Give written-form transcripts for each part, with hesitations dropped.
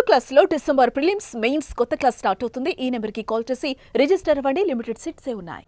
క్లాస్లో December prelims mains కొత్త class start అవుతుంది. ఈ నెంబర్కి కాల్ చేసి రిజిస్టర్ అవ్వండి. లిమిటెడ్ సీట్సే ఉన్నాయి.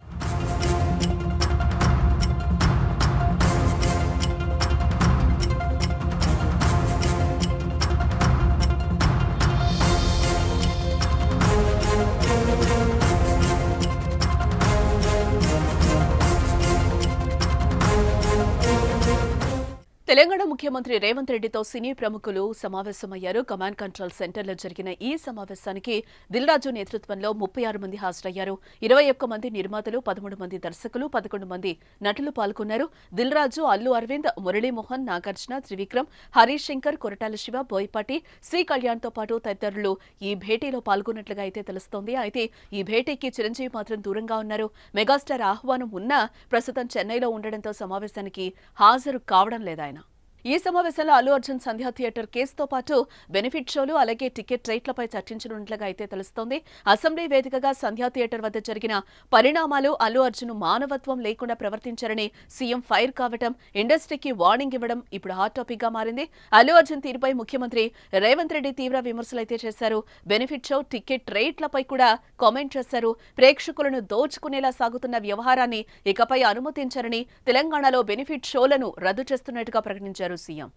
తెలంగాణ ముఖ్యమంత్రి రేవంత్ రెడ్డితో సినీ ప్రముఖులు సమావేశమయ్యారు. కమాండ్ కంట్రోల్ సెంటర్లో జరిగిన ఈ సమావేశానికి దిల్ రాజు నేతృత్వంలో 36 మంది హాజరయ్యారు. 21 మంది నిర్మాతలు, 13 మంది దర్శకులు, 11 మంది నటులు పాల్గొన్నారు. దిల్ రాజు, అల్లు అరవింద్, మురళీమోహన్, నాగార్జున, త్రివిక్రమ్, హరీష్ శంకర్, కొరటాల శివ, బోయపాటి, శ్రీ కళ్యాణ్తో పాటు తదితరులు ఈ భేటీలో పాల్గొన్నట్లుగా అయితే తెలుస్తోంది. అయితే ఈ భేటీకి చిరంజీవి మాత్రం దూరంగా ఉన్నారు. మెగాస్టార్ ఆహ్వానం ఉన్నా ప్రస్తుతం చెన్నైలో ఉండడంతో సమావేశానికి హాజరు కావడం లేదాయన. ఈ సమావేశంలో అల్లు అర్జున్ సంధ్యా థియేటర్ కేసుతో పాటు బెనిఫిట్ షోలు, అలాగే టికెట్ రేట్లపై చర్చించనున్నట్లుగా అయితే తెలుస్తోంది. అసెంబ్లీ వేదికగా సంధ్యా థియేటర్ వద్ద జరిగిన పరిణామాలు, అల్లు అర్జున్ మానవత్వం లేకుండా ప్రవర్తించారని సీఎం ఫైర్ కావడం, ఇండస్ట్రీకి వార్నింగ్ ఇవ్వడం ఇప్పుడు హాట్ టాపిక్ గా మారింది. అల్లు అర్జున్ తీరుపై ముఖ్యమంత్రి రేవంత్ రెడ్డి తీవ్ర విమర్శలైతే చేశారు. బెనిఫిట్ షో, టికెట్ రేట్లపై కూడా కామెంట్ చేశారు. ప్రేక్షకులను దోచుకునేలా సాగుతున్న వ్యవహారాన్ని ఇకపై అనుమతించారని, తెలంగాణలో బెనిఫిట్ షోలను రద్దు చేస్తున్నట్టుగా ప్రకటించారు సీఎం.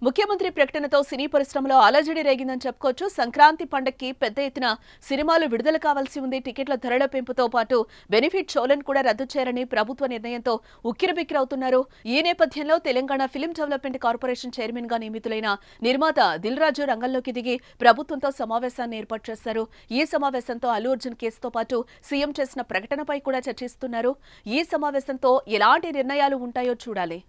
ముఖ్యమంత్రి ప్రకటనతో సినీ పరిశ్రమలో అలజడి రేగిందని చెప్పుకోవచ్చు. సంక్రాంతి పండగకి పెద్ద ఎత్తున సినిమాలు విడుదల కావాల్సి ఉంది. టికెట్ల ధరల పెంపుతో పాటు బెనిఫిట్ షోలను కూడా రద్దు చేయాలని ప్రభుత్వ నిర్ణయంతో ఉక్కిరిబిక్కిరవుతున్నారు. ఈ నేపథ్యంలో Telangana film development corporation chairman గా నియమితులైన నిర్మాత దిల్ రాజు రంగంలోకి దిగి ప్రభుత్వంతో సమావేశాన్ని ఏర్పాటు చేశారు. ఈ సమావేశంతో అల్లు అర్జున్ కేసుతో పాటు సీఎం చేసిన ప్రకటనపై కూడా చర్చిస్తున్నారు. ఈ సమావేశంతో ఎలాంటి నిర్ణయాలు ఉంటాయో చూడాలి.